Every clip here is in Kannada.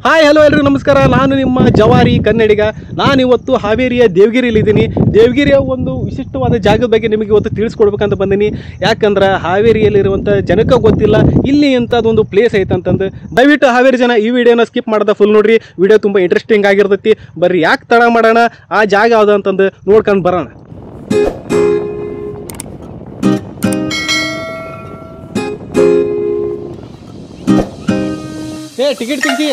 ಹಾಯ್ ಹಲೋ ಎಲ್ರಿಗೂ ನಮಸ್ಕಾರ. ನಾನು ನಿಮ್ಮ ಜವಾರಿ ಕನ್ನಡಿಗ. ನಾನಿವತ್ತು ಹಾವೇರಿಯ ದೇವಗಿರಿಯಲ್ಲಿದ್ದೀನಿ. ದೇವಗಿರಿಯ ಒಂದು ವಿಶಿಷ್ಟವಾದ ಜಾಗದ ಬಗ್ಗೆ ನಿಮಗೆ ಇವತ್ತು ತಿಳಿಸ್ಕೊಡ್ಬೇಕಂತ ಬಂದೀನಿ. ಯಾಕಂದ್ರೆ ಹಾವೇರಿಯಲ್ಲಿರುವಂಥ ಜನಕ್ಕೆ ಗೊತ್ತಿಲ್ಲ ಇಲ್ಲಿ ಇಂಥದ್ದೊಂದು ಪ್ಲೇಸ್ ಐತಂತಂದು. ದಯವಿಟ್ಟು ಹಾವೇರಿ ಜನ ಈ ವಿಡಿಯೋನ ಸ್ಕಿಪ್ ಮಾಡ್ದೆ ಫುಲ್ ನೋಡ್ರಿ. ವಿಡಿಯೋ ತುಂಬ ಇಂಟ್ರೆಸ್ಟಿಂಗ್ ಆಗಿರ್ತೈತಿ. ಬರ್ರಿ ಯಾಕೆ ತಡ ಮಾಡೋಣ, ಆ ಜಾಗ ಯಾವ್ದು ಅಂತಂದು ನೋಡ್ಕೊಂಡು ಬರೋಣ. ಟಿಕೆಟ್ ತೆಗ್ದಿ.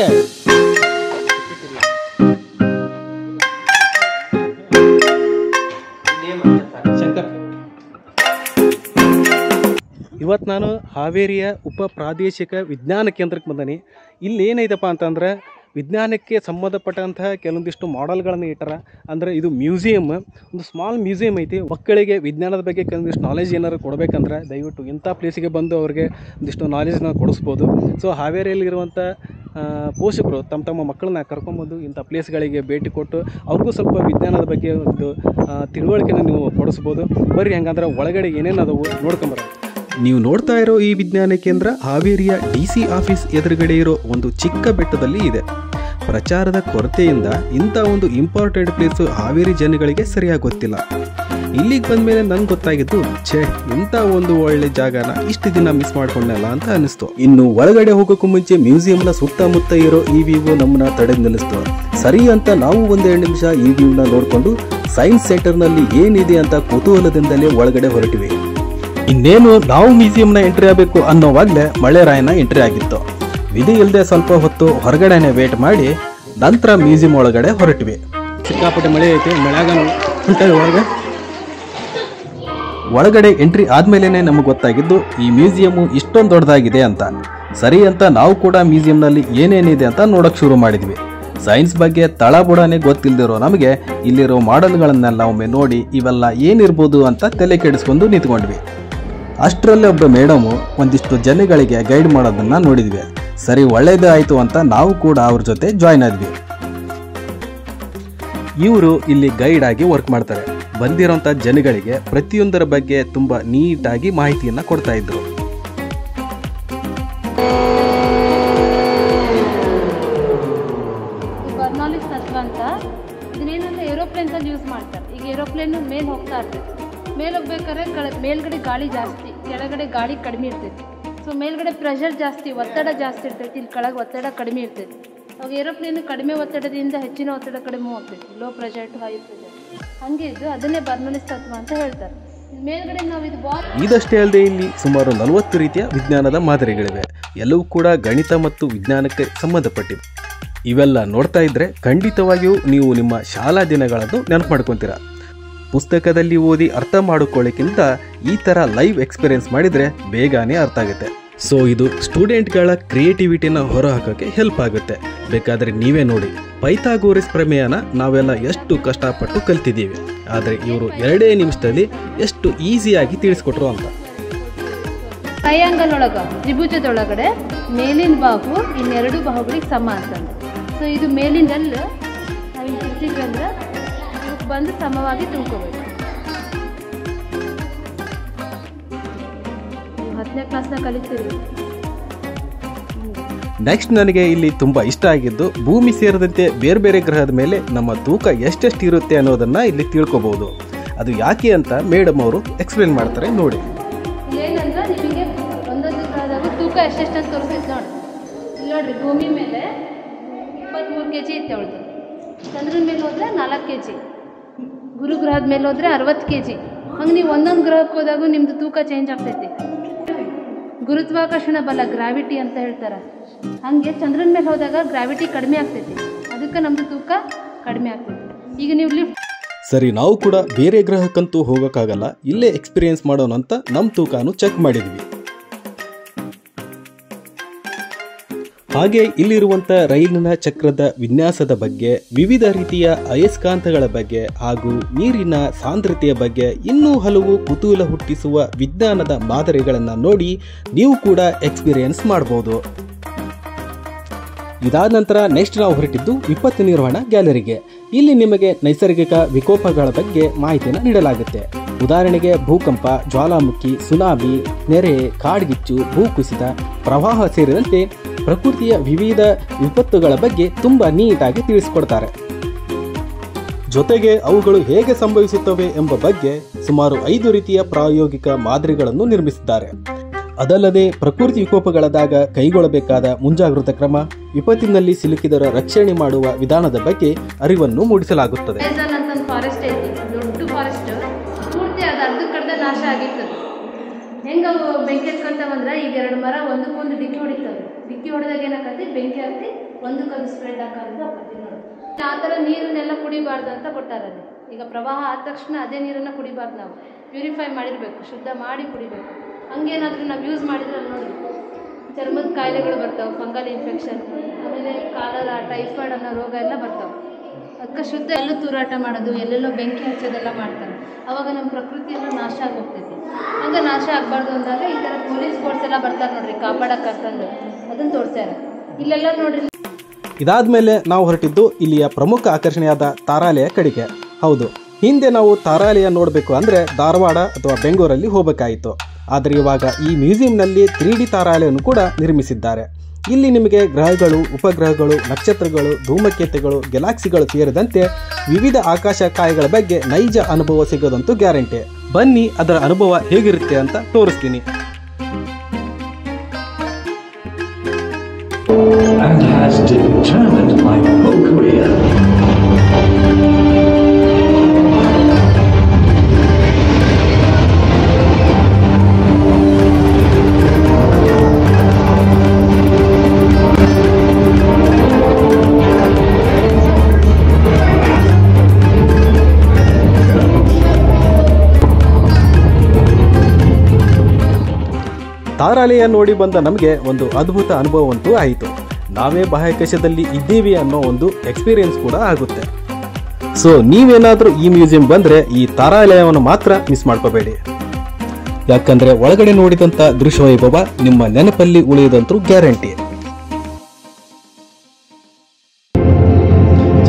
ಇವತ್ತು ನಾನು ಹಾವೇರಿಯ ಉಪ ಪ್ರಾದೇಶಿಕ ವಿಜ್ಞಾನ ಕೇಂದ್ರಕ್ಕೆ ಬಂದೀನಿ. ಇಲ್ಲಿ ಏನೈತಪ್ಪ ಅಂತಂದ್ರೆ ವಿಜ್ಞಾನಕ್ಕೆ ಸಂಬಂಧಪಟ್ಟಂತಹ ಕೆಲವೊಂದಿಷ್ಟು ಮಾಡೆಲ್ಗಳನ್ನು ಇಟ್ಟಾರ. ಅಂದರೆ ಇದು ಮ್ಯೂಸಿಯಮ್, ಒಂದು ಸ್ಮಾಲ್ ಮ್ಯೂಸಿಯಮ್ ಐತಿ. ಮಕ್ಕಳಿಗೆ ವಿಜ್ಞಾನದ ಬಗ್ಗೆ ಕೆಲವೊಂದಿಷ್ಟು ನಾಲೆಜ್ ಏನಾದ್ರು ಕೊಡಬೇಕಂದ್ರೆ ದಯವಿಟ್ಟು ಇಂಥ ಪ್ಲೇಸಿಗೆ ಬಂದು ಅವ್ರಿಗೆ ಒಂದಿಷ್ಟು ನಾಲೆಜ್ನ ಕೊಡಿಸ್ಬೋದು. ಸೊ ಹಾವೇರಿಯಲ್ಲಿರುವಂಥ ಪೋಷಕರು ತಮ್ಮ ಮಕ್ಕಳನ್ನ ಕರ್ಕೊಂಬಂದು ಇಂಥ ಪ್ಲೇಸ್ಗಳಿಗೆ ಭೇಟಿ ಕೊಟ್ಟು ಅವ್ರಿಗೂ ಸ್ವಲ್ಪ ವಿಜ್ಞಾನದ ಬಗ್ಗೆ ಒಂದು ತಿಳುವಳಿಕೆನ ನೀವು ಕೊಡಿಸ್ಬೋದು. ಬರ್ರಿ ಹಂಗಂದ್ರೆ ಒಳಗಡೆ ಏನೇನು ಅದಾವು ನೋಡ್ಕೊಂಬರ. ನೀವು ನೋಡ್ತಾ ಇರೋ ಈ ವಿಜ್ಞಾನ ಕೇಂದ್ರ ಹಾವೇರಿಯ DC ಆಫೀಸ್ ಎದುರುಗಡೆ ಇರೋ ಒಂದು ಚಿಕ್ಕ ಬೆಟ್ಟದಲ್ಲಿ ಇದೆ. ಪ್ರಚಾರದ ಕೊರತೆಯಿಂದ ಇಂಥ ಒಂದು ಇಂಪಾರ್ಟೆಂಟ್ ಪ್ಲೇಸು ಹಾವೇರಿ ಜನಗಳಿಗೆ ಸರಿಯಾಗಿ ಗೊತ್ತಿಲ್ಲ. ಇಲ್ಲಿಗೆ ಬಂದಮೇಲೆ ನಂಗೆ ಗೊತ್ತಾಗಿದ್ದು, ಇಂಥ ಒಂದು ಒಳ್ಳೆ ಜಾಗನ ಇಷ್ಟು ದಿನ ಮಿಸ್ ಮಾಡ್ಕೊಂಡಲ್ಲ ಅಂತ ಅನಿಸ್ತು. ಇನ್ನು ಒಳಗಡೆ ಹೋಗೋಕ್ಕೂ ಮುಂಚೆ ಮ್ಯೂಸಿಯಂನ ಸುತ್ತಮುತ್ತ ಇರೋ ಈ ವ್ಯೂ ನಮ್ಮನ್ನ ತಡೆದು ನಿಲ್ಲಿಸ್ತು. ಸರಿ ಅಂತ ನಾವು ಒಂದೆರಡು ನಿಮಿಷ ಈ ವ್ಯೂನ ನೋಡಿಕೊಂಡು ಸೈನ್ಸ್ ಸೆಂಟರ್ನಲ್ಲಿ ಏನಿದೆ ಅಂತ ಕುತೂಹಲದಿಂದಲೇ ಒಳಗಡೆ ಹೊರಟಿವೆ. ಇನ್ನೇನು ನಾವು ಮ್ಯೂಸಿಯಂನ ಎಂಟ್ರಿ ಆಗಬೇಕು ಅನ್ನೋವಾಗಲೇ ಮಳೆರಾಯನ ಎಂಟ್ರಿ ಆಗಿತ್ತು. ವಿಧಿ ಇಲ್ಲದೆ ಸ್ವಲ್ಪ ಹೊತ್ತು ಹೊರಗಡೆನೆ ವೇಟ್ ಮಾಡಿ ನಂತರ ಮ್ಯೂಸಿಯಂ ಒಳಗಡೆ ಹೊರಟಿವೆ. ಸಿಕ್ಕಾಪಟ್ಟೆ ಮಳೆ ಐತೆ, ಮಳೆಯಾಗ ಒಳಗಡೆ ಎಂಟ್ರಿ ಆದ್ಮೇಲೆ ನಮಗೆ ಗೊತ್ತಾಗಿದ್ದು ಈ ಮ್ಯೂಸಿಯಂ ಇಷ್ಟೊಂದು ದೊಡ್ಡದಾಗಿದೆ ಅಂತ. ಸರಿ ಅಂತ ನಾವು ಕೂಡ ಮ್ಯೂಸಿಯಂನಲ್ಲಿ ಏನೇನಿದೆ ಅಂತ ನೋಡಕ್ ಶುರು ಮಾಡಿದ್ವಿ. ಸೈನ್ಸ್ ಬಗ್ಗೆ ತಳಬುಡನೆ ಗೊತ್ತಿಲ್ದಿರೋ ನಮಗೆ ಇಲ್ಲಿರೋ ಮಾಡೆಲ್ಗಳನ್ನೆಲ್ಲ ಒಮ್ಮೆ ನೋಡಿ ಇವೆಲ್ಲ ಏನಿರ್ಬೋದು ಅಂತ ತಲೆ ಕೆಡಿಸ್ಕೊಂಡು ನಿಂತ್ಕೊಂಡ್ವಿ. ಅಷ್ಟರಲ್ಲೇ ಒಬ್ಬ ಮೇಡಮು ಒಂದಿಷ್ಟು ಜನಗಳಿಗೆ ಗೈಡ್ ಮಾಡೋದನ್ನ ನೋಡಿದ್ವಿ. ಸರಿ, ಒಳ್ಳೇದೇ ಆಯಿತು ಅಂತ ನಾವು ಕೂಡ ಅವ್ರ ಜೊತೆ ಜಾಯ್ನ್ ಆದ್ವಿ. ಇವರು ಇಲ್ಲಿ ಗೈಡ್ ಆಗಿ ವರ್ಕ್ ಮಾಡ್ತಾರೆ. ಬಂದಿರೋಂಥ ಜನಗಳಿಗೆ ಪ್ರತಿಯೊಂದರ ಬಗ್ಗೆ ತುಂಬ ನೀಟಾಗಿ ಮಾಹಿತಿಯನ್ನು ಕೊಡ್ತಾ ಇದ್ರು. ಬರ್ನಾಲಿಸ್ ತತ್ವ ಅಂತ ಇದನ್ನೇನಂದ್ರೆ ಏರೋಪ್ಲೇನ್ಸ್ ಅಲ್ಲಿ ಯೂಸ್ ಮಾಡ್ತಾರೆ. ಈಗ ಏರೋಪ್ಲೇನ್ ಮೇಲೆ ಹೋಗ್ತಾ ಇರ್ತೈತಿ. ಮೇಲೆ ಹೋಗ್ಬೇಕಾದ್ರೆ ಮೇಲ್ಗಡೆ ಗಾಳಿ ಜಾಸ್ತಿ, ಕೆಳಗಡೆ ಗಾಳಿ ಕಡಿಮೆ ಇರ್ತೈತಿ. ಸೊ ಮೇಲ್ಗಡೆ ಪ್ರೆಷರ್ ಜಾಸ್ತಿ, ಒತ್ತಡ ಜಾಸ್ತಿ ಇರ್ತೈತಿ, ಇಲ್ಲಿ ಕೆಳಗೆ ಒತ್ತಡ ಕಡಿಮೆ ಇರ್ತೈತಿ. ಅವಾಗ ಏರೋಪ್ಲೇನ್ ಕಡಿಮೆ ಒತ್ತಡದಿಂದ ಹೆಚ್ಚಿನ ಒತ್ತಡ ಕಡಿಮೆ ಹೋಗ್ತೈತಿ, low pressure to high pressure. ಹಂಗೆ ಇದ್ದು ಅದನ್ನೇ ಬರ್ನಾಲಿಸ್ ತತ್ವ ಅಂತ ಹೇಳ್ತಾರೆ. ಮೇಲ್ಗಡೆ ನಾವು ಇದಷ್ಟೇ ಅಲ್ಲದೆ ಇಲ್ಲಿ ಸುಮಾರು 40 ರೀತಿಯ ವಿಜ್ಞಾನದ ಮಾದರಿಗಳಿವೆ. ಎಲ್ಲವೂ ಕೂಡ ಗಣಿತ ಮತ್ತು ವಿಜ್ಞಾನಕ್ಕೆ ಸಂಬಂಧಪಟ್ಟಿವೆ. ಇವೆಲ್ಲ ನೋಡ್ತಾ ಇದ್ರೆ ಖಂಡಿತವಾಗಿಯೂ ನೀವು ನಿಮ್ಮ ಶಾಲಾ ದಿನಗಳನ್ನು ನೆನಪು ಮಾಡ್ಕೊತೀರ. ಪುಸ್ತಕದಲ್ಲಿ ಓದಿ ಅರ್ಥ ಮಾಡಿಕೊಳ್ಳೋಕ್ಕಿಂತ ಈ ಥರ ಲೈವ್ ಎಕ್ಸ್ಪೀರಿಯನ್ಸ್ ಮಾಡಿದರೆ ಬೇಗನೆ ಅರ್ಥ ಆಗುತ್ತೆ. ಸೊ ಇದು ಸ್ಟೂಡೆಂಟ್ಗಳ ಕ್ರಿಯೇಟಿವಿಟಿನ ಹೊರಹಾಕೋಕ್ಕೆ ಹೆಲ್ಪ್ ಆಗುತ್ತೆ. ಬೇಕಾದರೆ ನೀವೇ ನೋಡಿ, ಪೈಥಾಗೋರಸ್ ಪ್ರಮೇಯನ ನಾವೆಲ್ಲ ಎಷ್ಟು ಕಷ್ಟಪಟ್ಟು ಕಲ್ತಿದ್ದೀವಿ, ಆದರೆ ಇವರು 2 ನಿಮಿಷದಲ್ಲಿ ಎಷ್ಟು ಈಸಿಯಾಗಿ ತಿಳಿಸ್ಕೊಟ್ರು ಅಂತ. ಟ್ರಯಾಂಗಲ್ ಒಳಗೆ ತ್ರಿಭುಜದೊಳಗಡೆ ಮೇಲಿನ ಬಾಹು ಇನ್ನೆರಡು ಬಾಹುಗಳಿಗೆ ಸಮ ಅಂತಂದು. ಸೊ ಇದು ಮೇಲಿನಲ್ಲಿ ನಾವು ಇಟ್ಟಿದ್ವಿ ಅಂದ್ರೆ ಬಂದು ಸಮವಾಗಿ ತಿಳ್ಕೋಬೇಕು. 10ನೇ ಕ್ಲಾಸ್ನ ಕಲಿತೀರಿ. ನೆಕ್ಸ್ಟ್ ನನಗೆ ಇಲ್ಲಿ ತುಂಬ ಇಷ್ಟ ಆಗಿದ್ದು, ಭೂಮಿ ಸೇರಿದಂತೆ ಬೇರೆ ಬೇರೆ ಗ್ರಹದ ಮೇಲೆ ನಮ್ಮ ತೂಕ ಎಷ್ಟೆಷ್ಟು ಇರುತ್ತೆ ಅನ್ನೋದನ್ನ ಇಲ್ಲಿ ತಿಳ್ಕೊಬಹುದು. ಅದು ಯಾಕೆ ಅಂತ ಮೇಡಮ್ ಅವರು ಎಕ್ಸ್ಪ್ಲೇನ್ ಮಾಡ್ತಾರೆ ನೋಡಿ. ಏನಂದ್ರೆ ನಿಮಗೆ ಒಂದೊಂದು ಗ್ರಹದಾಗ ತೂಕ ಎಷ್ಟೆಷ್ಟು ಅಂತ ತೋರಿಸಿದ್ ನೋಡಿ. ಇಲ್ಲಿ ನೋಡ್ರಿ, ಭೂಮಿ ಮೇಲೆ 23 kg ಇತ್ತು ಅವಳದು. ಚಂದ್ರನ ಮೇಲೆ ಹೋದ್ರೆ 4 kg, ಗುರುಗ್ರಹದ ಮೇಲೆ ಹೋದ್ರೆ 60 kg. ಹಂಗೆ ನೀವು ಒಂದೊಂದು ಗ್ರಹಕ್ಕೆ ಹೋದಾಗೂ ನಿಮ್ದು ತೂಕ ಚೇಂಜ್ ಆಗ್ತೈತಿ. ಗುರುತ್ವಾಕರ್ಷಣ ಬಲ, ಗ್ರಾವಿಟಿ ಅಂತ ಹೇಳ್ತಾರೆ. ಹಾಗೆ ಚಂದ್ರನ ಮೇಲೆ ಹೋದಾಗ ಗ್ರಾವಿಟಿ ಕಡಿಮೆ ಆಗ್ತೈತಿ, ಅದಕ್ಕೆ ನಮ್ಮದು ತೂಕ ಕಡಿಮೆ ಆಗ್ತೈತಿ. ಈಗ ನೀವು ಲಿಫ್ಟ್ ಸರಿ, ನಾವು ಕೂಡ ಬೇರೆ ಗ್ರಹಕ್ಕಂತೂ ಹೋಗೋಕ್ಕಾಗಲ್ಲ, ಇಲ್ಲೇ ಎಕ್ಸ್ಪೀರಿಯನ್ಸ್ ಮಾಡೋಣ ಅಂತ ನಮ್ಮ ತೂಕನೂ ಚೆಕ್ ಮಾಡಿದ್ವಿ. ಹಾಗೆ ಇಲ್ಲಿರುವಂಥ ರೈಲಿನ ಚಕ್ರದ ವಿನ್ಯಾಸದ ಬಗ್ಗೆ, ವಿವಿಧ ರೀತಿಯ ಅಯಸ್ಕಾಂತಗಳ ಬಗ್ಗೆ ಹಾಗೂ ನೀರಿನ ಸಾಂದ್ರತೆಯ ಬಗ್ಗೆ ಇನ್ನೂ ಹಲವು ಕುತೂಹಲ ಹುಟ್ಟಿಸುವ ವಿಜ್ಞಾನದ ಮಾದರಿಗಳನ್ನು ನೋಡಿ ನೀವು ಕೂಡ ಎಕ್ಸ್ಪೀರಿಯನ್ಸ್ ಮಾಡಬಹುದು. ಇದಾದ ನಂತರ ನೆಕ್ಸ್ಟ್ ನಾವು ಹೊರಟಿದ್ದು ವಿಪತ್ತು ನಿರ್ವಹಣಾ ಗ್ಯಾಲರಿಗೆ. ಇಲ್ಲಿ ನಿಮಗೆ ನೈಸರ್ಗಿಕ ವಿಕೋಪಗಳ ಬಗ್ಗೆ ಮಾಹಿತಿಯನ್ನು ನೀಡಲಾಗುತ್ತೆ. ಉದಾಹರಣೆಗೆ ಭೂಕಂಪ, ಜ್ವಾಲಾಮುಖಿ, ಸುನಾಮಿ, ನೆರೆ, ಕಾಡ್ಗಿಚ್ಚು, ಭೂಕುಸಿತ, ಪ್ರವಾಹ ಸೇರಿದಂತೆ ಪ್ರಕೃತಿಯ ವಿವಿಧ ವಿಪತ್ತುಗಳ ಬಗ್ಗೆ ತುಂಬ ನೀಟಾಗಿ ತಿಳಿಸಿಕೊಡ್ತಾರೆ. ಜೊತೆಗೆ ಅವುಗಳು ಹೇಗೆ ಸಂಭವಿಸುತ್ತವೆ ಎಂಬ ಬಗ್ಗೆ ಸುಮಾರು 5 ರೀತಿಯ ಪ್ರಾಯೋಗಿಕ ಮಾದರಿಗಳನ್ನು ನಿರ್ಮಿಸಿದ್ದಾರೆ. ಅದಲ್ಲದೆ ಪ್ರಕೃತಿ ವಿಕೋಪಗಳಾದಾಗ ಕೈಗೊಳ್ಳಬೇಕಾದ ಮುಂಜಾಗ್ರತಾ ಕ್ರಮ, ವಿಪತ್ತಿನಲ್ಲಿ ಸಿಲುಕಿದರ ರಕ್ಷಣೆ ಮಾಡುವ ವಿಧಾನದ ಬಗ್ಗೆ ಅರಿವನ್ನು ಮೂಡಿಸಲಾಗುತ್ತದೆ. ಫಾರೆಸ್ಟ್ ಐತಿ, ದೊಡ್ಡ ಫಾರೆಸ್ಟ್ ಪೂರ್ತಿ ಅದು ಅರ್ಧಕ್ಕರ್ಧ ನಾಶ ಆಗಿರ್ತದೆ. ಹೆಂಗೆ ಅವು ಬೆಂಕಿ ಹತ್ಕೊಂತಾವಂದ್ರೆ ಈಗ 2 ಮರ ಒಂದಕ್ಕೊಂದು ಡಿಕ್ಕಿ ಹೊಡಿತವೆ. ಡಿಕ್ಕಿ ಹೊಡೆದಾಗ ಏನಾಕತಿ, ಬೆಂಕಿ ಹತ್ತಿ ಒಂದಕ್ಕೊಂದು ಸ್ಪ್ರೆಡ್ ಹಾಕೋದು ಆಕತಿ ನೋಡಿ. ಆ ಥರ ನೀರನ್ನೆಲ್ಲ ಕುಡಿಬಾರ್ದು ಅಂತ ಕೊಟ್ಟಾರಲ್ಲಿ. ಈಗ ಪ್ರವಾಹ ಆದ ತಕ್ಷಣ ಅದೇ ನೀರನ್ನು ಕುಡಿಬಾರ್ದು, ನಾವು ಪ್ಯೂರಿಫೈ ಮಾಡಿರಬೇಕು, ಶುದ್ಧ ಮಾಡಿ ಕುಡಿಬೇಕು. ಹಂಗೇನಾದರೂ ನಾವು ಯೂಸ್ ಮಾಡಿದ್ರೆ ನೋಡಿ ಚರ್ಮದ ಕಾಯಿಲೆಗಳು ಬರ್ತಾವೆ, ಫಂಗಲ್ ಇನ್ಫೆಕ್ಷನ್, ಆಮೇಲೆ ಕಾಲರ, ಟೈಫಾಯ್ಡ್ ಅನ್ನೋ ರೋಗ ಎಲ್ಲ ಬರ್ತಾವೆ. ಅದಕ್ಕೆ ಶುದ್ಧ ಎಲ್ಲೂ ತೂರಾಟ ಮಾಡೋದು, ಎಲ್ಲೆಲ್ಲೋ ಬೆಂಕಿ ಹಚ್ಚೋದೆಲ್ಲ ಮಾಡ್ತಾರೆ. ಅವಾಗ ನಮ್ಮ ಪ್ರಕೃತಿಯೆಲ್ಲ ನಾಶ ಆಗೋಗ್ತೈತಿ. ಹಂಗೆ ನಾಶ ಆಗಬಾರ್ದು ಅಂದಾಗ ಈ ಥರ ಪೊಲೀಸ್ ಫೋರ್ಸ್ ಎಲ್ಲ ಬರ್ತಾರೆ ನೋಡ್ರಿ, ಕಾಪಾಡಕ್ಕೆ ಕರ್ಕೊಂಡು ಅದನ್ನು ತೋರಿಸ್ಯಾರ. ಇಲ್ಲೆಲ್ಲ ನೋಡ್ರಿ. ಇದಾದ್ಮೇಲೆ ನಾವು ಹೊರಟಿದ್ದು ಇಲ್ಲಿಯ ಪ್ರಮುಖ ಆಕರ್ಷಣೆಯಾದ ತಾರಾಲಯ ಕಡೆಗೆ. ಹೌದು, ಹಿಂದೆ ನಾವು ತಾರಾಲಯ ನೋಡಬೇಕು ಅಂದರೆ ಧಾರವಾಡ ಅಥವಾ ಬೆಂಗಳೂರಲ್ಲಿ ಹೋಗಬೇಕಾಯಿತು. ಆದರೆ ಇವಾಗ ಈ ಮ್ಯೂಸಿಯಂನಲ್ಲಿ 3D ತಾರಾಲಯವನ್ನು ಕೂಡ ನಿರ್ಮಿಸಿದ್ದಾರೆ. ಇಲ್ಲಿ ನಿಮಗೆ ಗ್ರಹಗಳು, ಉಪಗ್ರಹಗಳು, ನಕ್ಷತ್ರಗಳು, ಧೂಮಕೇತುಗಳು, ಗ್ಯಾಲಕ್ಸಿಗಳು ಸೇರಿದಂತೆ ವಿವಿಧ ಆಕಾಶಕಾಯಗಳ ಬಗ್ಗೆ ನೈಜ ಅನುಭವ ಸಿಗೋದಂತೂ ಗ್ಯಾರಂಟಿ. ಬನ್ನಿ ಅದರ ಅನುಭವ ಹೇಗಿರುತ್ತೆ ಅಂತ ತೋರಿಸ್ತೀನಿ. And has determined my whole career. ತಾರಾಲಯ ನೋಡಿ ಬಂದ ನಮಗೆ ಒಂದು ಅದ್ಭುತ ಅನುಭವವಂತೂ ಆಯಿತು. ನಾವೇ ಬಾಹ್ಯಾಕಾಶದಲ್ಲಿ ಇದ್ದೀವಿ ಅನ್ನೋ ಒಂದು ಎಕ್ಸ್ಪೀರಿಯನ್ಸ್ ಕೂಡ ಆಗುತ್ತೆ. ಸೊ ನೀವೇನಾದರೂ ಈ ಮ್ಯೂಸಿಯಂ ಬಂದರೆ ಈ ತಾರಾಲಯವನ್ನು ಮಾತ್ರ ಮಿಸ್ ಮಾಡ್ಕೋಬೇಡಿ. ಯಾಕಂದರೆ ಒಳಗಡೆ ನೋಡಿದಂಥ ದೃಶ್ಯ ವೈಭವ ನಿಮ್ಮ ನೆನಪಲ್ಲಿ ಉಳಿಯೋದಂತೂ ಗ್ಯಾರಂಟಿ.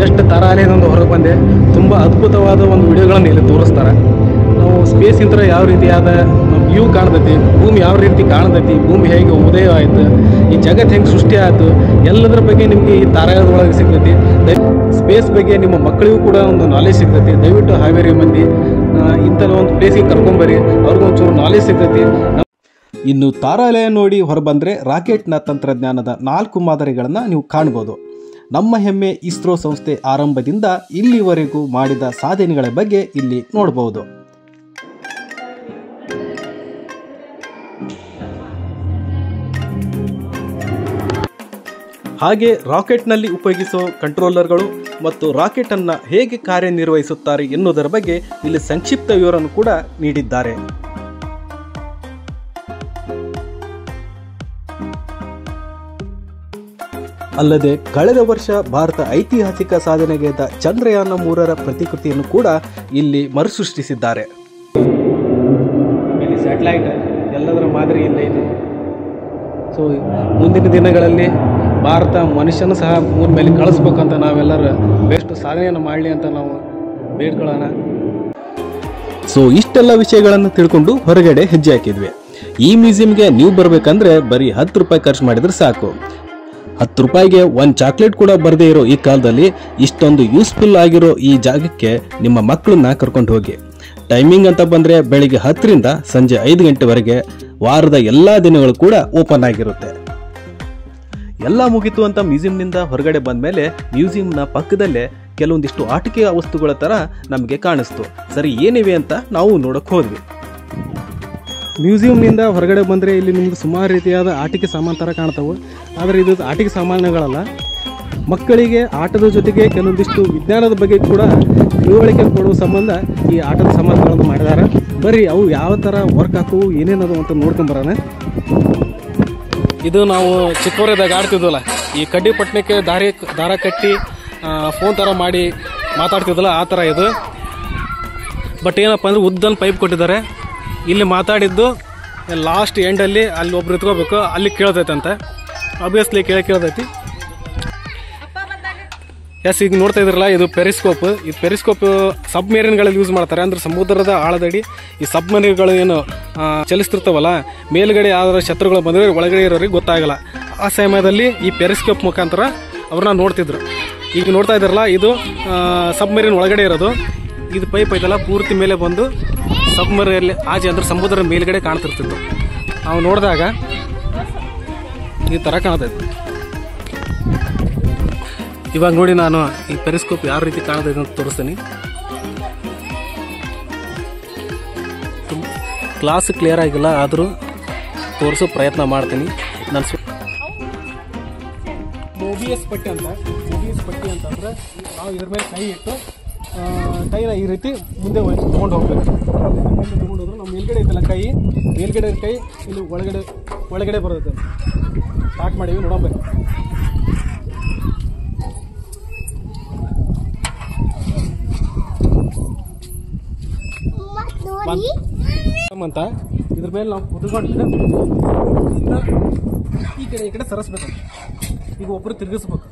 ಜಸ್ಟ್ ತಾರಾಲಯದಿಂದ ಹೊರಗೆ ಬಂದೆ. ತುಂಬ ಅದ್ಭುತವಾದ ಒಂದು ವಿಡಿಯೋಗಳನ್ನು ಇಲ್ಲಿ ತೋರಿಸ್ತಾರೆ. ನಾವು ಸ್ಪೇಸ್ ಇಂದ ಯಾವ ರೀತಿಯಾದ ವ್ಯೂ ಕಾಣ್ತೈತಿ, ಭೂಮಿ ಯಾವ ರೀತಿ ಕಾಣ್ತೈತಿ, ಭೂಮಿ ಹೇಗೆ ಉದಯ ಆಯಿತು, ಈ ಜಗತ್ತು ಹೆಂಗೆ ಸೃಷ್ಟಿ ಆಯಿತು, ಎಲ್ಲದರ ಬಗ್ಗೆ ನಿಮಗೆ ಈ ತಾರಾಲಯದೊಳಗೆ ಸಿಗ್ತೈತಿ. ಸ್ಪೇಸ್ ಬಗ್ಗೆ ನಿಮ್ಮ ಮಕ್ಕಳಿಗೂ ಕೂಡ ಒಂದು ನಾಲೆಜ್ ಸಿಗ್ತೈತಿ. ದಯವಿಟ್ಟು ಹಾವೇರಿ ಮಂದಿ ಇಂಥ ಒಂದು ಪ್ಲೇಸಿಗೆ ಕರ್ಕೊಂಬರ್ರಿ, ಅವ್ರಿಗೊಂಚೂರು ನಾಲೆಜ್ ಸಿಗ್ತೈತಿ. ಇನ್ನು ತಾರಾಲಯ ನೋಡಿ ಹೊರಬಂದರೆ ರಾಕೆಟ್ನ ತಂತ್ರಜ್ಞಾನದ 4 ಮಾದರಿಗಳನ್ನು ನೀವು ಕಾಣ್ಬೋದು. ನಮ್ಮ ಹೆಮ್ಮೆ ಇಸ್ರೋ ಸಂಸ್ಥೆ ಆರಂಭದಿಂದ ಇಲ್ಲಿವರೆಗೂ ಮಾಡಿದ ಸಾಧನೆಗಳ ಬಗ್ಗೆ ಇಲ್ಲಿ ನೋಡಬಹುದು. ಹಾಗೆ ರಾಕೆಟ್ನಲ್ಲಿ ಉಪಯೋಗಿಸುವ ಕಂಟ್ರೋಲರ್ಗಳು ಮತ್ತು ರಾಕೆಟನ್ನು ಹೇಗೆ ಕಾರ್ಯನಿರ್ವಹಿಸುತ್ತಾರೆ ಎನ್ನುವುದರ ಬಗ್ಗೆ ಇಲ್ಲಿ ಸಂಕ್ಷಿಪ್ತ ವಿವರವನ್ನು ಕೂಡ ನೀಡಿದ್ದಾರೆ. ಅಲ್ಲದೆ ಕಳೆದ ವರ್ಷ ಭಾರತ ಐತಿಹಾಸಿಕ ಸಾಧನೆಗೈದ ಚಂದ್ರಯಾನ 3ರ ಪ್ರತಿಕೃತಿಯನ್ನು ಕೂಡ ಇಲ್ಲಿ ಮರುಸೃಷ್ಟಿಸಿದ್ದಾರೆ. ಇಲ್ಲಿ ಸ್ಯಾಟಲೈಟ್ ಎಲ್ಲದರ ಮಾದರಿ ಇಲ್ಲೇ ಇದೆ. ಸೊ ಮುಂದಿನ ದಿನಗಳಲ್ಲಿ ಭಾರತ ಮನುಷ್ಯನ ಸಹ ಮೂನ್ ಮೇಲೆ ಕಳಿಸ್ಬೇಕಂತ ನಾವೆಲ್ಲರೂ ಬೆಸ್ಟ್ ಸಾಧನೆಯನ್ನು ಮಾಡಲಿ ಅಂತ ನಾವು ಬೇಡ್ಕೊಳ್ಳೋಣ. ಸೊ ಇಷ್ಟೆಲ್ಲ ವಿಷಯಗಳನ್ನು ತಿಳ್ಕೊಂಡು ಹೊರಗಡೆ ಹೆಜ್ಜೆ ಹಾಕಿದ್ವಿ. ಈ ಮ್ಯೂಸಿಯಂಗೆ ನೀವು ಬರಬೇಕಂದ್ರೆ ಬರೀ 10 ರೂಪಾಯಿ ಖರ್ಚು ಮಾಡಿದ್ರೆ ಸಾಕು. 10 ರೂಪಾಯಿಗೆ ಒಂದು ಚಾಕ್ಲೇಟ್ ಕೂಡ ಬರದೇ ಇರೋ ಈ ಕಾಲದಲ್ಲಿ ಇಷ್ಟೊಂದು ಯೂಸ್ಫುಲ್ ಆಗಿರೋ ಈ ಜಾಗಕ್ಕೆ ನಿಮ್ಮ ಮಕ್ಕಳನ್ನ ಕರ್ಕೊಂಡು ಹೋಗಿ. ಟೈಮಿಂಗ್ ಅಂತ ಬಂದರೆ ಬೆಳಿಗ್ಗೆ 10ರಿಂದ ಸಂಜೆ 5 ಗಂಟೆವರೆಗೆ, ವಾರದ ಎಲ್ಲ ದಿನಗಳು ಕೂಡ ಓಪನ್ ಆಗಿರುತ್ತೆ. ಎಲ್ಲ ಮುಗಿತು ಅಂತ ಮ್ಯೂಸಿಯಂನಿಂದ ಹೊರಗಡೆ ಬಂದ ಮೇಲೆ ಮ್ಯೂಸಿಯಂನ ಪಕ್ಕದಲ್ಲೇ ಕೆಲವೊಂದಿಷ್ಟು ಆಟಿಕೆಯ ವಸ್ತುಗಳ ಥರ ನಮಗೆ ಕಾಣಿಸ್ತು. ಸರಿ ಏನಿವೆ ಅಂತ ನಾವು ನೋಡೋಕೆ ಹೋದ್ವಿ. ಮ್ಯೂಸಿಯಂನಿಂದ ಹೊರಗಡೆ ಬಂದರೆ ಇಲ್ಲಿ ನಿಮ್ಗೆ ಸುಮಾರು ರೀತಿಯಾದ ಆಟಿಕೆ ಸಾಮಾನು ಥರ ಕಾಣ್ತಾವೆ. ಆದರೆ ಇದು ಆಟಿಕೆ ಸಾಮಾನುಗಳಲ್ಲ. ಮಕ್ಕಳಿಗೆ ಆಟದ ಜೊತೆಗೆ ಕೆಲವೊಂದಿಷ್ಟು ವಿಜ್ಞಾನದ ಬಗ್ಗೆ ಕೂಡ ತಿಳುವಳಿಕೆ ಕೊಡುವ ಸಂಬಂಧ ಈ ಆಟದ ಸಾಮಾನುಗಳನ್ನು ಮಾಡಿದ್ದಾರೆ. ಬರ್ರಿ ಅವು ಯಾವ ಥರ ವರ್ಕ್ ಹಾಕುವು, ಏನೇನದು ಅಂತ ನೋಡ್ಕೊಂಬರೋಣ. ಇದು ನಾವು ಚಿಕ್ಕವರಿದ್ದಾಗ ಆಡ್ತಿದ್ವಲ್ಲ, ಈ ಕಡ್ಡಿ ಪಟ್ಟಣಕ್ಕೆ ದಾರ ಕಟ್ಟಿ ಫೋನ್ ಥರ ಮಾಡಿ ಮಾತಾಡ್ತಿದ್ವಲ್ಲ, ಆ ಥರ ಇದು. ಬಟ್ ಏನಪ್ಪ ಅಂದರೆ ಉದ್ದನ್ ಪೈಪ್ ಕೊಟ್ಟಿದ್ದಾರೆ. ಇಲ್ಲಿ ಮಾತಾಡಿದ್ದು ಲಾಸ್ಟ್ ಎಂಡಲ್ಲಿ ಅಲ್ಲಿ ಒಬ್ರು ಇತ್ಕೋಬೇಕು, ಅಲ್ಲಿ ಕೇಳ್ತೈತಂತೆ. ಆಬ್ವಿಯಸ್ಲಿ ಕೇಳ್ತೈತಿ. ಎಸ್, ಈಗ ನೋಡ್ತಾ ಇದ್ರಲ್ಲ, ಇದು ಪೆರಿಸ್ಕೋಪ್. ಈ ಪೆರಿಸ್ಕೋಪ್ ಸಬ್ಮೆರಿನ್ಗಳಲ್ಲಿ ಯೂಸ್ ಮಾಡ್ತಾರೆ. ಅಂದ್ರೆ ಸಮುದ್ರದ ಆಳದಡಿ ಈ ಸಬ್ಮೆರಿನ್ಗಳು ಏನು ಚಲಿಸ್ತಿರ್ತಾವಲ್ಲ, ಮೇಲ್ಗಡೆ ಯಾವ್ದಾದ್ರು ಶತ್ರುಗಳು ಬಂದರೆ ಒಳಗಡೆ ಇರೋರಿಗೆ ಗೊತ್ತಾಗಲ್ಲ. ಆ ಸಮಯದಲ್ಲಿ ಈ ಪೆರಿಸ್ಕೋಪ್ ಮುಖಾಂತರ ಅವ್ರನ್ನ ನೋಡ್ತಿದ್ರು. ಈಗ ನೋಡ್ತಾ ಇದ್ದಾರಲ್ಲ, ಇದು ಸಬ್ಮರೀನ್ ಒಳಗಡೆ ಇರೋದು. ಇದು ಪೈಪ್ ಐತಲ್ಲ ಪೂರ್ತಿ ಮೇಲೆ ಬಂದು ಸಬ್ಮರೀನಲ್ಲಿ ಆಚೆ ಅಂದ್ರೆ ಸಮುದ್ರದ ಮೇಲ್ಗಡೆ ಕಾಣ್ತಿರ್ತಿತ್ತು. ನಾವು ನೋಡಿದಾಗ ಈ ಥರ ಕಾಣ್ತೈತೆ. ಇವಾಗ ನೋಡಿ ನಾನು ಈ ಪೆರಿಸ್ಕೋಪ್ ಯಾವ ರೀತಿ ಕಾಣ್ತೈತೆ ಅಂತ ತೋರಿಸ್ತೀನಿ. ಕ್ಲಾಸ್ ಕ್ಲಿಯರ್ ಆಗಿಲ್ಲ, ಆದರೂ ತೋರಿಸೋ ಪ್ರಯತ್ನ ಮಾಡ್ತೀನಿ. ನಾನು ಮೊಬಿಯಸ್ ಪಟ್ಟಿ ಅಂತಂದ್ರೆ ನಾವು ಇದ್ರ ಮೇಲೆ ಕೈ ಇಟ್ಟು ಕೈನ ಈ ರೀತಿ ಮುಂದೆ ತೊಗೊಂಡು ಹೋಗ್ಬೇಕು. ತೊಗೊಂಡು ಹೋದ್ರೆ ನಮ್ಮ ಮೇಲ್ಗಡೆ ಐತಲ್ಲ ಕೈ, ಮೇಲ್ಗಡೆ ಕೈ ಇಲ್ಲಿ ಒಳಗಡೆ ಬರುತ್ತೆ. ಸ್ಟಾರ್ಟ್ ಮಾಡೀವಿ, ನೋಡಬೇಕು. ಅಂತ ಇದ್ರ ಮೇಲೆ ನಾವು ಕುತ್ಕೊಂಡು ಈ ಕಡೆ ಸರಿಸ್ಬೇಕು. ಈಗ ಒಬ್ಬರು ತಿರುಗಿಸ್ಬೇಕು.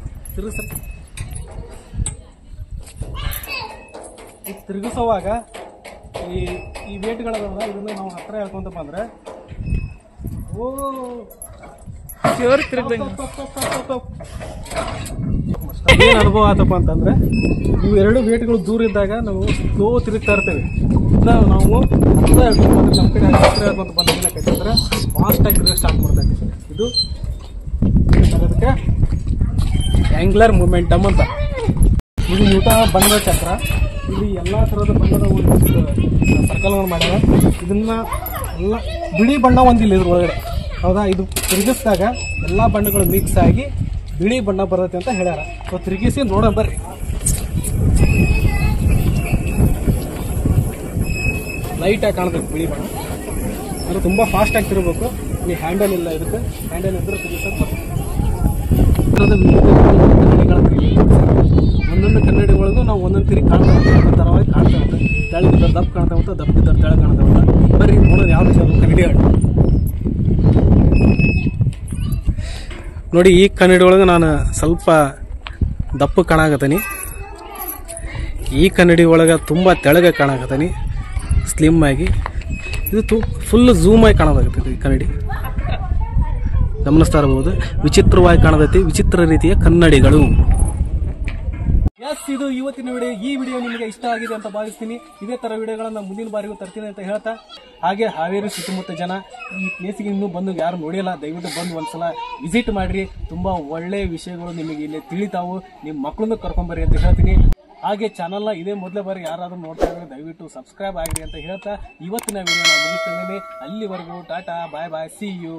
ತಿರುಗಿಸೋವಾಗ ಈ ವೇಟ್ಗಳನ್ನ ಇದನ್ನ ನಾವು ಹತ್ರ ಹೇಳ್ಕೊಂತ ಬಂದ್ರೆ ಏನ್ ಅನುಭವ ಆತಪ್ಪ ಅಂತಂದ್ರೆ, ಇವು ಎರಡು ವೇಟ್ಗಳು ದೂರ ಇದ್ದಾಗ ನಾವು ಸ್ಲೋ ತಿರುಗ್ತಾ ಇರ್ತೇವೆ. ನಾವು ಹತ್ರ ಹೇಳ್ಕೊಂತ ನಮ್ಮ ಕಡೆ ಹತ್ರ ಹೇಳ್ಕೊಂತ ಬಂದ್ರೆ ಫಾಸ್ಟ್ ಆಗಿ ತಿರುಗಿ ಸ್ಟಾರ್ಟ್ ಮಾಡ್ತೇವೆ. ಇದು ಅದಕ್ಕೆ ಆಂಗ್ಯುಲರ್ ಮೊಮೆಂಟಮ್ ಅಂತ. ಇದು ನ್ಯೂಟನ್ ಬಣ್ಣದ ಚಕ್ರ. ಇಲ್ಲಿ ಎಲ್ಲ ಥರದ ಬಣ್ಣದ ಒಂದು ಸರ್ಕಲ್ಗಳು ಮಾಡ್ಯಾರ. ಇದನ್ನ ಎಲ್ಲ ಬಿಳಿ ಬಣ್ಣ ಒಂದಿಲ್ಲ ಇದ್ರ ಒಳಗಡೆ, ಹೌದಾ? ಇದು ತಿರುಗಿಸಿದಾಗ ಎಲ್ಲ ಬಣ್ಣಗಳು ಮಿಕ್ಸ್ ಆಗಿ ಬಿಳಿ ಬಣ್ಣ ಬರುತ್ತೆ ಅಂತ ಹೇಳ್ಯಾರ. ಸೊ ತಿರುಗಿಸಿ ನೋಡೋಣ ಬರ್ರಿ. ಲೈಟಾಗಿ ಕಾಣ್ಬೇಕು ಬಿಳಿ ಬಣ್ಣ. ಅದು ತುಂಬ ಫಾಸ್ಟಾಗಿ ತಿರುಗಬೇಕು. ಇಲ್ಲಿ ಹ್ಯಾಂಡಲ್ ಇಲ್ಲ, ಇದಕ್ಕೆ ಹ್ಯಾಂಡಲ್ ಇದ್ರೆ ತಿರುಗಿಸೋದು ಬರ್ತದೆ. ಒಂದೊಂದು ಕನ್ನಡಿಗಳಿಗೂ ನಾವು ಒಂದೊಂದು ತಿರುಗಿ ಥರವಾಗಿ ಕಾಣ್ತಾ ಇರುತ್ತೆ. ತೆಳಗಿದ್ದರೆ ದಪ್ಪ ಕಾಣ್ತಾ ಹೋಗ್ತಾ, ದಪ್ಪಿದ್ದರೆ ತೆಳಗೆ ಕಾಣ್ತಾ ಹೋಗ್ತಾ. ಬರ್ರಿ ನೋಡೋದು ಯಾವ ರೀತಿ ಕನ್ನಡಿಗಳು. ನೋಡಿ, ಈ ಕನ್ನಡಿ ಒಳಗೆ ನಾನು ಸ್ವಲ್ಪ ದಪ್ಪ ಕಾಣಾಕತ್ತೀನಿ. ಈ ಕನ್ನಡಿ ಒಳಗೆ ತುಂಬ ತೆಳಗೆ ಕಾಣಾಕತ್ತೀನಿ, ಸ್ಲಿಮ್ ಆಗಿ. ಇದು ಫುಲ್ ಝೂಮ್ ಆಗಿ ಕಾಣೋದಾಗತ್ತೈತಿ ಈ ಕನ್ನಡಿ. ಗಮನಿಸ್ತಾ ಇರಬಹುದು, ವಿಚಿತ್ರವಾಗಿ ಕಾಣತೈತಿ. ವಿಚಿತ್ರ ರೀತಿಯ ಕನ್ನಡಿಗಳು. ಇದು ಇವತ್ತಿನ ವಿಡಿಯೋ. ಈ ವಿಡಿಯೋ ನಿಮಗೆ ಇಷ್ಟ ಆಗಿದೆ ಅಂತ ಭಾವಿಸ್ತೀನಿ. ಇದೇ ತರ ವಿಡಿಯೋಗಳನ್ನ ಮುಂದಿನ ಬಾರಿಗೂ ತರ್ತೀನಿ ಅಂತ ಹೇಳ್ತಾ, ಹಾಗೆ ಹಾವೇರಿ ಸುತ್ತಮುತ್ತ ಜನ ಈ ಪ್ಲೇಸಿಗೆ ಇನ್ನೂ ಬಂದು ಯಾರು ನೋಡಿಲ್ಲ, ದಯವಿಟ್ಟು ಬಂದು ಒಂದ್ಸಲ ವಿಸಿಟ್ ಮಾಡ್ರಿ. ತುಂಬಾ ಒಳ್ಳೆ ವಿಷಯಗಳು ನಿಮಗೆ ಇಲ್ಲಿ ತಿಳಿತಾವು. ನಿಮ್ಮ ಮಕ್ಕಳನ್ನು ಕರ್ಕೊಂಬರ್ರಿ ಅಂತ ಹೇಳ್ತೀನಿ. ಹಾಗೆ ಚಾನಲ್ನ ಇದೇ ಮೊದಲೇ ಬಾರಿ ಯಾರಾದರೂ ನೋಡ್ತಾ ಇದ್ರೆ ದಯವಿಟ್ಟು ಸಬ್ಸ್ಕ್ರೈಬ್ ಆಗ್ರಿ ಅಂತ ಹೇಳ್ತಾ ಇವತ್ತಿನ ವಿಡಿಯೋನ ಮುಗಿಸ್ತಿದ್ದೀನಿ. ಅಲ್ಲಿವರೆಗೂ ಟಾಟಾ, ಬಾಯ್ ಬಾಯ್, ಸಿ ಯು.